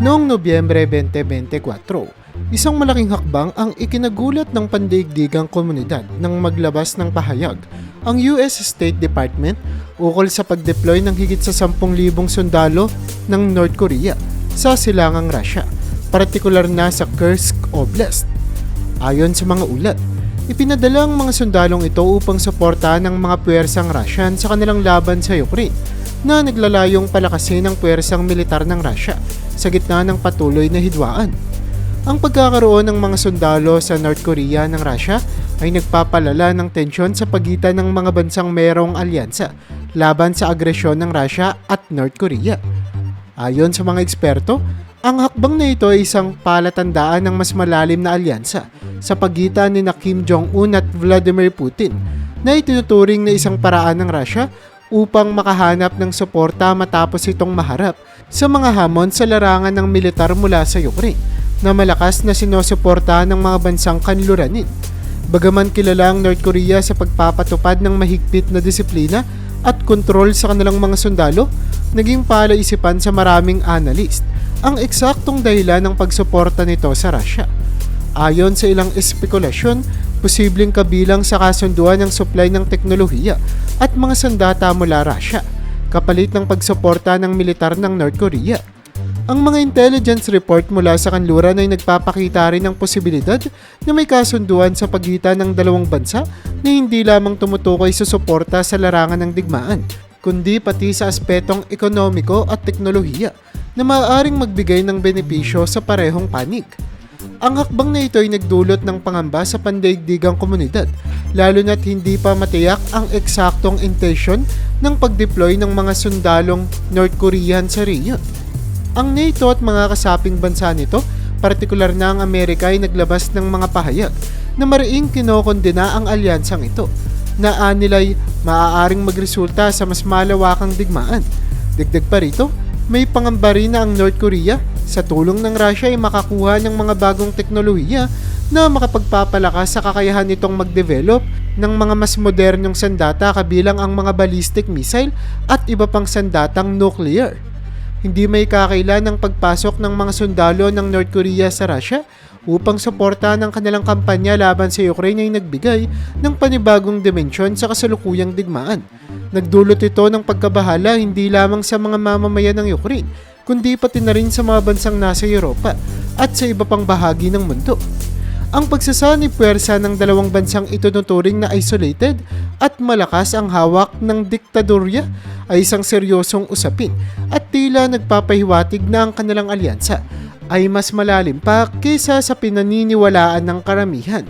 Noong Nobyembre 2024, isang malaking hakbang ang ikinagulat ng pandaigdigang komunidad nang maglabas ng pahayag ang US State Department ukol sa pagdeploy ng higit sa 10,000 sundalo ng North Korea sa silangang Russia, partikular na sa Kursk Oblast. Ayon sa mga ulat, ipinadala ang mga sundalong ito upang suportahan ang mga puwersang Russian sa kanilang laban sa Ukraine na naglalayong palakasin ang puwersang militar ng Russia sa gitna ng patuloy na hidwaan. Ang pagkakaroon ng mga sundalo sa North Korea ng Russia ay nagpapalala ng tensyon sa pagitan ng mga bansang mayroong alyansa laban sa agresyon ng Russia at North Korea. Ayon sa mga eksperto, ang hakbang na ito ay isang palatandaan ng mas malalim na alyansa sa pagitan ni Kim Jong-un at Vladimir Putin na itinuturing na isang paraan ng Russia upang makahanap ng suporta matapos itong maharap sa mga hamon sa larangan ng militar mula sa Ukraine na malakas na sinusuportahan ng mga bansang kanluranin. Bagaman kilala ang North Korea sa pagpapatupad ng mahigpit na disiplina at kontrol sa kanilang mga sundalo, naging palaisipan sa maraming analyst ang eksaktong dahilan ng pagsuporta nito sa Russia. Ayon sa ilang espekulasyon, posibleng kabilang sa kasunduan ng supply ng teknolohiya at mga sandata mula Russia, kapalit ng pagsuporta ng militar ng North Korea. Ang mga intelligence report mula sa kanluran ay nagpapakita rin ng posibilidad na may kasunduan sa pagitan ng dalawang bansa na hindi lamang tumutukoy sa suporta sa larangan ng digmaan, kundi pati sa aspetong ekonomiko at teknolohiya na maaaring magbigay ng benepisyo sa parehong panig. Ang hakbang na ito ay nagdulot ng pangamba sa pandaigdigang komunidad, lalo na't hindi pa matiyak ang eksaktong intention ng pagdeploy ng mga sundalong North Korean sa region. Ang NATO at mga kasaping bansa nito, partikular na ang Amerika, ay naglabas ng mga pahayag na mariing kinokondena ang alyansang ito, na anilay maaaring magresulta sa mas malawakang digmaan. Dagdag pa rito, may pangamba rin na ang North Korea sa tulong ng Russia ay makakuha ng mga bagong teknolohiya na makapagpapalakas sa kakayahan nitong mag-develop ng mga mas modernong sandata kabilang ang mga ballistic missile at iba pang sandatang nuclear. Hindi may kakailan ng pagpasok ng mga sundalo ng North Korea sa Russia upang suportahan ang kanilang kampanya laban sa Ukraine ay nagbigay ng panibagong dimensyon sa kasalukuyang digmaan. Nagdulot ito ng pagkabahala hindi lamang sa mga mamamayan ng Ukraine, kundi pati na rin sa mga bansang nasa Europa at sa iba pang bahagi ng mundo. Ang pagsasani puwersa ng dalawang bansang ituturing na isolated at malakas ang hawak ng diktadorya ay isang seryosong usapin at tila nagpapahiwatig na ang kanilang alyansa ay mas malalim pa kaysa sa pinaniniwalaan ng karamihan.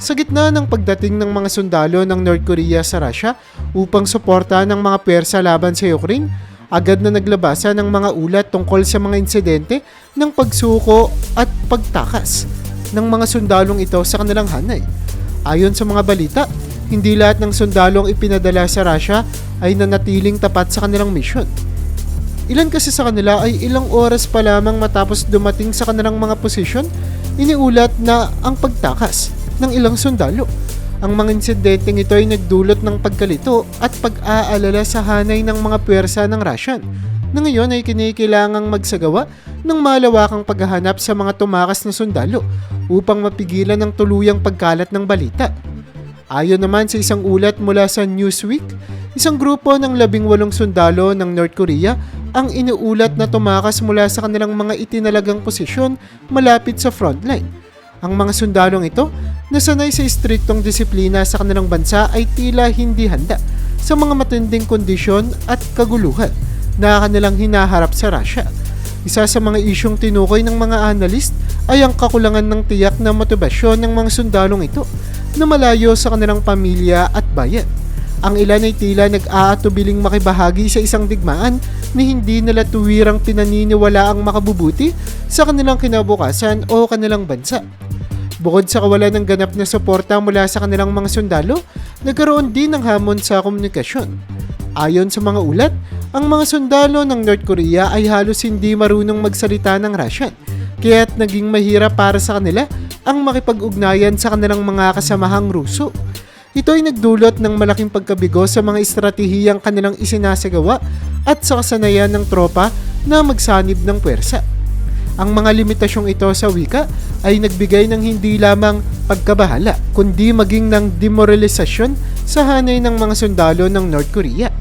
Sa gitna ng pagdating ng mga sundalo ng North Korea sa Russia upang suportahan ng mga puwersa laban sa Ukraine, agad na naglabasan ng mga ulat tungkol sa mga insidente ng pagsuko at pagtakas ng mga sundalong ito sa kanilang hanay. Ayon sa mga balita, hindi lahat ng sundalong ipinadala sa Russia ay nanatiling tapat sa kanilang misyon. Ilan kasi sa kanila ay ilang oras pa lamang matapos dumating sa kanilang mga posisyon, iniulat na ang pagtakas ng ilang sundalo. Ang mga insidenteng ito ay nagdulot ng pagkalito at pag-aalala sa hanay ng mga puwersa ng Russian na ngayon ay kinikilangang magsagawa ng malawakang paghahanap sa mga tumakas na sundalo upang mapigilan ang tuluyang pagkalat ng balita. Ayon naman sa isang ulat mula sa Newsweek, isang grupo ng 18 sundalo ng North Korea ang iniulat na tumakas mula sa kanilang mga itinalagang posisyon malapit sa frontline. Ang mga sundalong ito na sanay sa istriktong disiplina sa kanilang bansa ay tila hindi handa sa mga matinding kondisyon at kaguluhan na kanilang hinaharap sa Russia. Isa sa mga isyong tinukoy ng mga analyst ay ang kakulangan ng tiyak na motibasyon ng mga sundalong ito na malayo sa kanilang pamilya at bayan. Ang ilan ay tila nag-aatubiling makibahagi sa isang digmaan na hindi nila tuwirang pinaniniwala ang makabubuti sa kanilang kinabukasan o kanilang bansa. Bukod sa kawalan ng ganap na suporta mula sa kanilang mga sundalo, nagkaroon din ng hamon sa komunikasyon. Ayon sa mga ulat, ang mga sundalo ng North Korea ay halos hindi marunong magsalita ng Russian, kaya't naging mahirap para sa kanila ang makipag-ugnayan sa kanilang mga kasamahang Ruso. Ito ay nagdulot ng malaking pagkabigo sa mga estratehiyang kanilang isinasagawa at sa kasanayan ng tropa na magsanib ng puwersa. Ang mga limitasyong ito sa wika ay nagbigay ng hindi lamang pagkabahala kundi maging ng demoralisasyon sa hanay ng mga sundalo ng North Korea.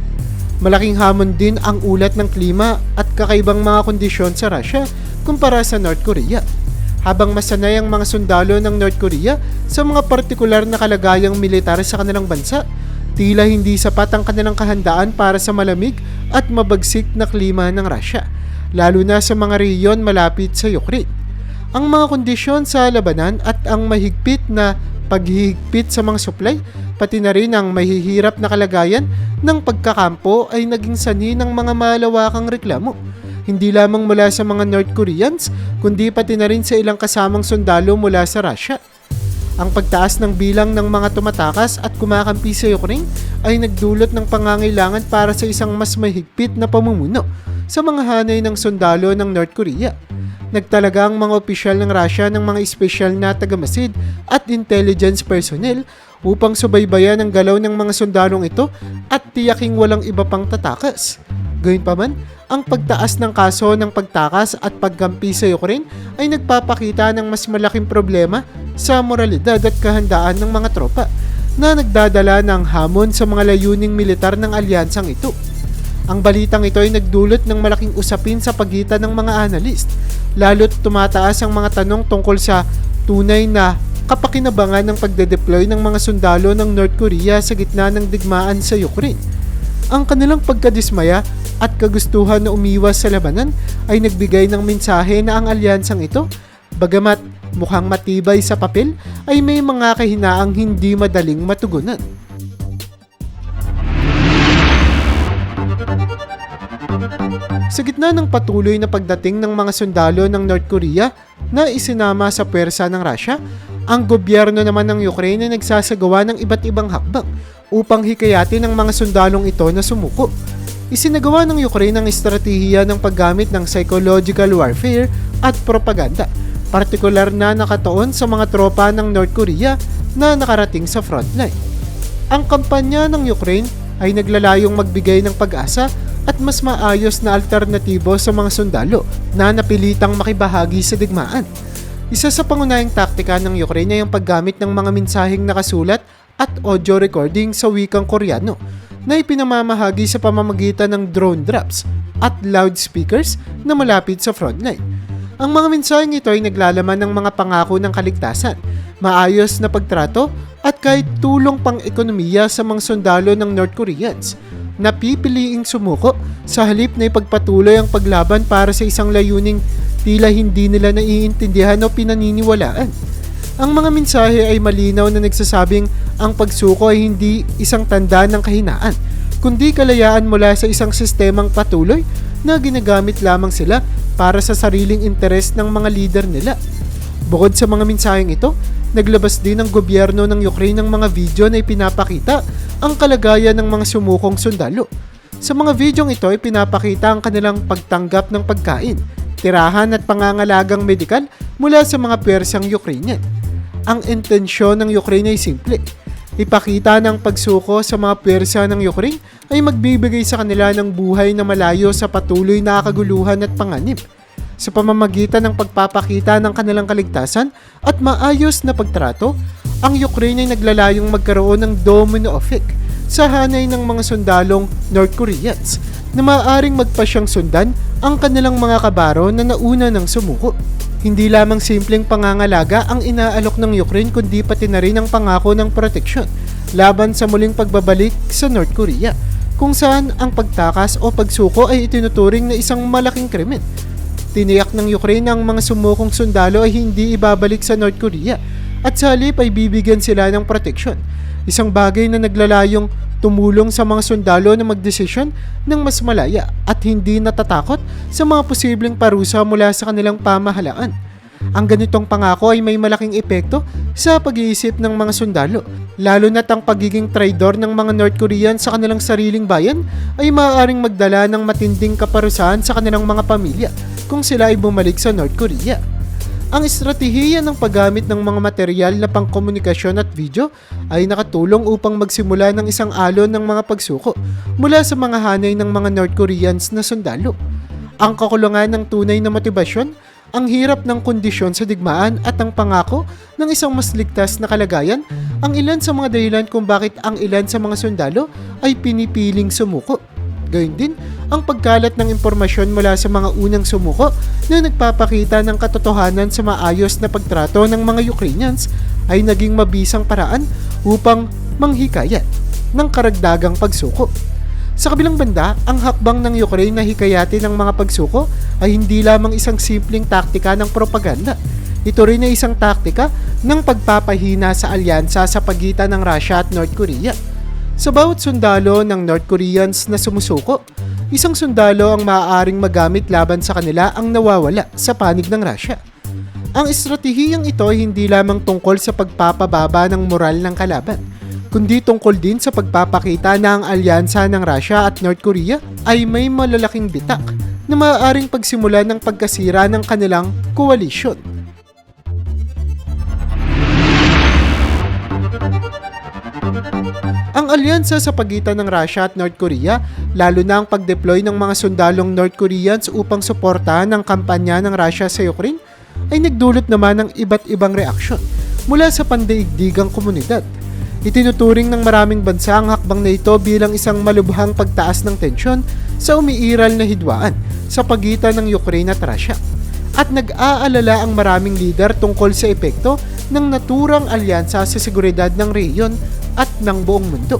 Malaking hamon din ang ulat ng klima at kakaibang mga kondisyon sa Russia kumpara sa North Korea. Habang masanay ang mga sundalo ng North Korea sa mga partikular na kalagayang militar sa kanilang bansa, tila hindi sapat ang kanilang kahandaan para sa malamig at mabagsik na klima ng Russia, lalo na sa mga rehiyon malapit sa Ukraine. Ang mga kondisyon sa labanan at ang mahigpit na paghihigpit sa mga supply, pati na rin ang mahihirap na kalagayan ng pagkakampo ay naging sanhi ng mga malawakang reklamo. Hindi lamang mula sa mga North Koreans, kundi pati na rin sa ilang kasamang sundalo mula sa Russia. Ang pagtaas ng bilang ng mga tumatakas at kumakampi sa Ukraine ay nagdulot ng pangangailangan para sa isang mas mahigpit na pamumuno sa mga hanay ng sundalo ng North Korea. Nagtalaga ang mga opisyal ng Russia ng mga espesyal na tagamasid at intelligence personnel upang subaybayan ang galaw ng mga sundalong ito at tiyaking walang iba pang tatakas. Gayunpaman, ang pagtaas ng kaso ng pagtakas at pagkampi sa Ukraine ay nagpapakita ng mas malaking problema sa moralidad at kahandaan ng mga tropa na nagdadala ng hamon sa mga layuning militar ng alyansang ito. Ang balitang ito ay nagdulot ng malaking usapin sa pagitan ng mga analyst, lalo't tumataas ang mga tanong tungkol sa tunay na kapakinabangan ng pagde-deploy ng mga sundalo ng North Korea sa gitna ng digmaan sa Ukraine. Ang kanilang pagkadismaya at kagustuhan na umiwas sa labanan ay nagbigay ng mensahe na ang alyansang ito, bagamat mukhang matibay sa papel, ay may mga kahinaang hindi madaling matugunan. Sa gitna ng patuloy na pagdating ng mga sundalo ng North Korea na isinama sa puwersa ng Russia, ang gobyerno naman ng Ukraine ay nagsasagawa ng iba't ibang hakbang upang hikayatin ang mga sundalong ito na sumuko. Isinagawa ng Ukraine ang estratehiya ng paggamit ng psychological warfare at propaganda, partikular na nakatuon sa mga tropa ng North Korea na nakarating sa frontline. Ang kampanya ng Ukraine ay naglalayong magbigay ng pag-asa at mas maayos na alternatibo sa mga sundalo na napilitang makibahagi sa digmaan. Isa sa pangunahing taktika ng Ukraine ay ang paggamit ng mga mensaheng nakasulat at audio recording sa wikang Koreano na ipinamamahagi sa pamamagitan ng drone drops at loudspeakers na malapit sa frontline. Ang mga mensaheng ito ay naglalaman ng mga pangako ng kaligtasan, maayos na pagtrato at kahit tulong pang-ekonomiya sa mga sundalo ng North Koreans na pipiliing sumuko sa halip na ipagpatuloy ang paglaban para sa isang layuning tila hindi nila naiintindihan o pinaniniwalaan. Ang mga mensahe ay malinaw na nagsasabing ang pagsuko ay hindi isang tanda ng kahinaan, kundi kalayaan mula sa isang sistemang patuloy na ginagamit lamang sila para sa sariling interes ng mga lider nila. Bukod sa mga mensaheng ito, naglabas din ang gobyerno ng Ukraine ng mga video na ipinapakita ang kalagayan ng mga sumukong sundalo. Sa mga videong ito ay pinapakita ang kanilang pagtanggap ng pagkain, tirahan at pangangalagang medikal mula sa mga puwersang Ukrainian. Ang intensyon ng Ukraine ay simple. Ipakita ng pagsuko sa mga puwersa ng Ukraine ay magbibigay sa kanila ng buhay na malayo sa patuloy na kaguluhan at panganib. Sa pamamagitan ng pagpapakita ng kanilang kaligtasan at maayos na pagtrato, ang Ukraine ay naglalayong magkaroon ng domino effect sa hanay ng mga sundalong North Koreans na maaaring magpasyang sundan ang kanilang mga kabaro na nauna ng sumuko. Hindi lamang simpleng pangangalaga ang inaalok ng Ukraine kundi pati na rin ang pangako ng proteksyon laban sa muling pagbabalik sa North Korea, kung saan ang pagtakas o pagsuko ay itinuturing na isang malaking krimen. Tiniyak ng Ukraine na ang mga sumukong sundalo ay hindi ibabalik sa North Korea at sa halip ay bibigyan sila ng proteksyon, isang bagay na naglalayong tumulong sa mga sundalo na magdesisyon ng mas malaya at hindi natatakot sa mga posibleng parusa mula sa kanilang pamahalaan. Ang ganitong pangako ay may malaking epekto sa pag-iisip ng mga sundalo, lalo na't ang pagiging traidor ng mga North Korean sa kanilang sariling bayan ay maaaring magdala ng matinding kaparusahan sa kanilang mga pamilya kung sila ay bumalik sa North Korea. Ang estratehiya ng paggamit ng mga material na pangkomunikasyon at video ay nakatulong upang magsimula ng isang alon ng mga pagsuko mula sa mga hanay ng mga North Koreans na sundalo. Ang kakulangan ng tunay na motibasyon, ang hirap ng kondisyon sa digmaan at ang pangako ng isang mas ligtas na kalagayan ang ilan sa mga dahilan kung bakit ang ilan sa mga sundalo ay pinipiling sumuko. Gayun din, ang pagkalat ng impormasyon mula sa mga unang sumuko na nagpapakita ng katotohanan sa maayos na pagtrato ng mga Ukrainians ay naging mabisang paraan upang manghikayat ng karagdagang pagsuko. Sa kabilang banda, ang hakbang ng Ukraine na hikayatin ng mga pagsuko ay hindi lamang isang simpleng taktika ng propaganda. Ito rin ay isang taktika ng pagpapahina sa alyansa sa pagitan ng Russia at North Korea. Sa bawat sundalo ng North Koreans na sumusuko, isang sundalo ang maaaring magamit laban sa kanila ang nawawala sa panig ng Russia. Ang estratehiyang ito ay hindi lamang tungkol sa pagpapababa ng moral ng kalaban, kundi tungkol din sa pagpapakita na ang alyansa ng Russia at North Korea ay may malalaking bitak na maaaring pagsimula ng pagkasira ng kanilang koalisyon. Ang alyansa sa pagitan ng Russia at North Korea, lalo na ang pag-deploy ng mga sundalong North Koreans upang suportahan ang kampanya ng Russia sa Ukraine, ay nagdulot naman ng iba't ibang reaksyon mula sa pandaigdigang komunidad. Itinuturing ng maraming bansa ang hakbang na ito bilang isang malubhang pagtaas ng tensyon sa umiiral na hidwaan sa pagitan ng Ukraine at Russia. At nag-aalala ang maraming leader tungkol sa epekto ng naturang alyansa sa seguridad ng rehiyon at ng buong mundo.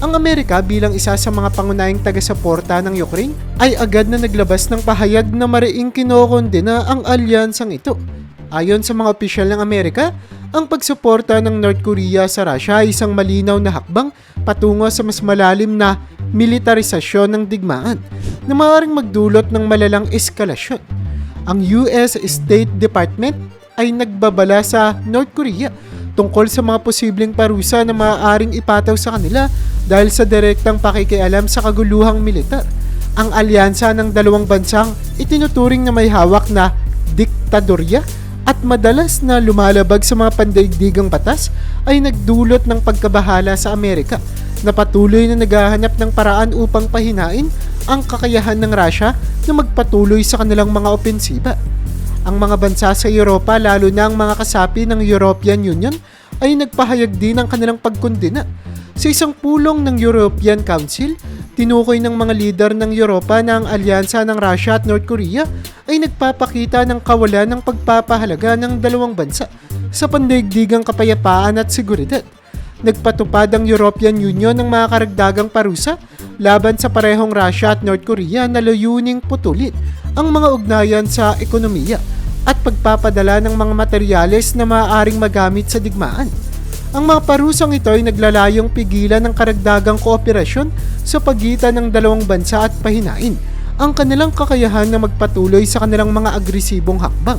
Ang Amerika bilang isa sa mga pangunahing taga-suporta ng Ukraine ay agad na naglabas ng pahayag na mariing kinokondena ang alyansang ito. Ayon sa mga opisyal ng Amerika, ang pagsuporta ng North Korea sa Russia ay isang malinaw na hakbang patungo sa mas malalim na militarisasyon ng digmaan na maaaring magdulot ng malalang eskalasyon. Ang US State Department ay nagbabala sa North Korea tungkol sa mga posibleng parusa na maaaring ipataw sa kanila dahil sa direktang pakikialam sa kaguluhang militar. Ang alyansa ng dalawang bansang itinuturing na may hawak na diktadorya at madalas na lumalabag sa mga pandaigdigang batas ay nagdulot ng pagkabahala sa Amerika na patuloy na naghahanap ng paraan upang pahinain ang kakayahan ng Russia na magpatuloy sa kanilang mga opensiba. Ang mga bansa sa Europa, lalo na ang mga kasapi ng European Union, ay nagpahayag din ng kanilang pagkondena. Sa isang pulong ng European Council, tinukoy ng mga lider ng Europa na ang alyansa ng Russia at North Korea ay nagpapakita ng kawalan ng pagpapahalaga ng dalawang bansa sa pandaigdigang kapayapaan at seguridad. Nagpatupad ang European Union ng mga karagdagang parusa laban sa parehong Russia at North Korea na layuning putulin ang mga ugnayan sa ekonomiya at pagpapadala ng mga materyales na maaaring magamit sa digmaan. Ang mga parusang ito ay naglalayong pigilan ng karagdagang kooperasyon sa pagitan ng dalawang bansa at pahinain ang kanilang kakayahan na magpatuloy sa kanilang mga agresibong hakbang.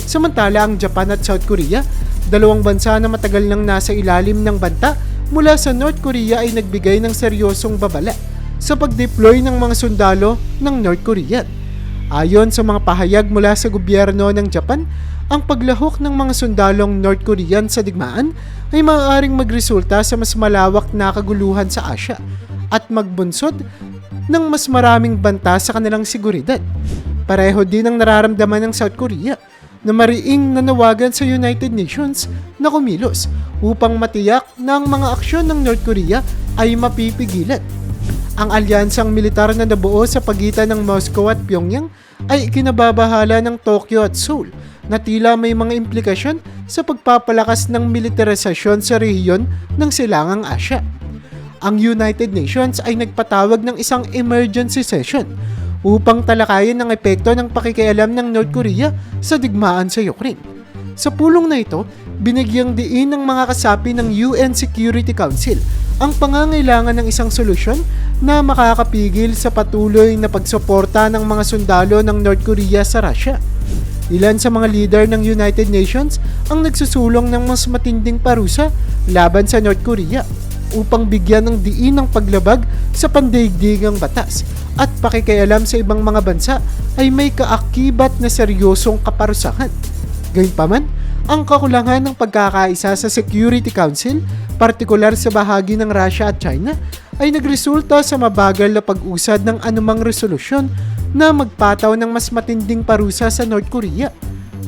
Samantala, ang Japan at South Korea, dalawang bansa na matagal nang nasa ilalim ng banta mula sa North Korea, ay nagbigay ng seryosong babala sa pag-deploy ng mga sundalo ng North Korea. Ayon sa mga pahayag mula sa gobyerno ng Japan, ang paglahok ng mga sundalong North Korean sa digmaan ay maaaring magresulta sa mas malawak na kaguluhan sa Asia at magbunsod ng mas maraming banta sa kanilang seguridad. Pareho din ang nararamdaman ng South Korea na mariing nanawagan sa United Nations na kumilos upang matiyak na ang mga aksyon ng North Korea ay mapipigilan. Ang alyansang militar na nabuo sa pagitan ng Moscow at Pyongyang ay ikinababahala ng Tokyo at Seoul na tila may mga implikasyon sa pagpapalakas ng militarisasyon sa rehiyon ng Silangang Asya. Ang United Nations ay nagpatawag ng isang emergency session upang talakayin ang epekto ng pakikialam ng North Korea sa digmaan sa Ukraine. Sa pulong na ito, binigyang diin ng mga kasapi ng UN Security Council ang pangangailangan ng isang solusyon na makakapigil sa patuloy na pagsuporta ng mga sundalo ng North Korea sa Russia. Ilan sa mga leader ng United Nations ang nagsusulong ng mas matinding parusa laban sa North Korea upang bigyan ng diin ng paglabag sa pandaigdigang batas at pakikialam sa ibang mga bansa ay may kaakibat na seryosong kaparusahan. Gayunpaman, ang kakulangan ng pagkakaisa sa Security Council, partikular sa bahagi ng Russia at China, ay nagresulta sa mabagal na pag-usad ng anumang resolusyon na magpataw ng mas matinding parusa sa North Korea.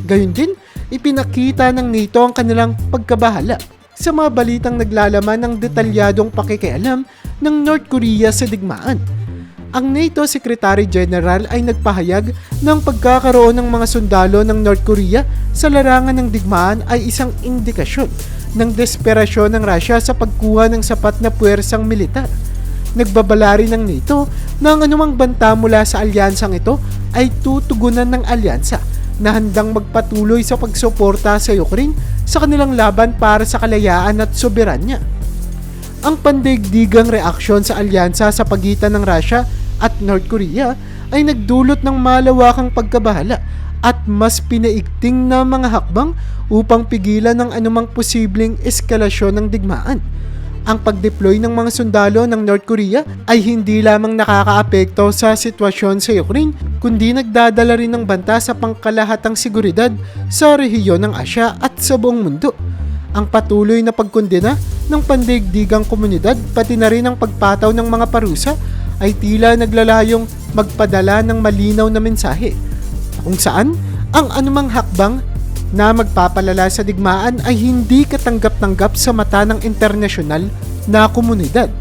Gayun din, ipinakita ng NATO ang kanilang pagkabahala sa mga balitang naglalaman ng detalyadong pakikialam ng North Korea sa digmaan. Ang NATO Secretary General ay nagpahayag ng pagkakaroon ng mga sundalo ng North Korea sa larangan ng digmaan ay isang indikasyon ng desperasyon ng Russia sa pagkuha ng sapat na puwersang militar. Nagbabala rin ng NATO na ang anumang banta mula sa alyansang ito ay tutugunan ng alyansa na handang magpatuloy sa pagsuporta sa Ukraine sa kanilang laban para sa kalayaan at soberanya. Ang pandaigdigang reaksyon sa alyansa sa pagitan ng Russia at North Korea ay nagdulot ng malawakang pagkabahala at mas pinaigting na mga hakbang upang pigilan ang anumang posibleng eskalasyon ng digmaan. Ang pag-deploy ng mga sundalo ng North Korea ay hindi lamang nakakaapekto sa sitwasyon sa Ukraine, kundi nagdadala rin ng banta sa pangkalahatang seguridad sa rehiyon ng Asya at sa buong mundo. Ang patuloy na pagkondena ng pandaigdigang komunidad pati na rin ang pagpataw ng mga parusa ay tila naglalayong magpadala ng malinaw na mensahe kung saan ang anumang hakbang na magpapalala sa digmaan ay hindi katanggap-tanggap sa mata ng internasyonal na komunidad.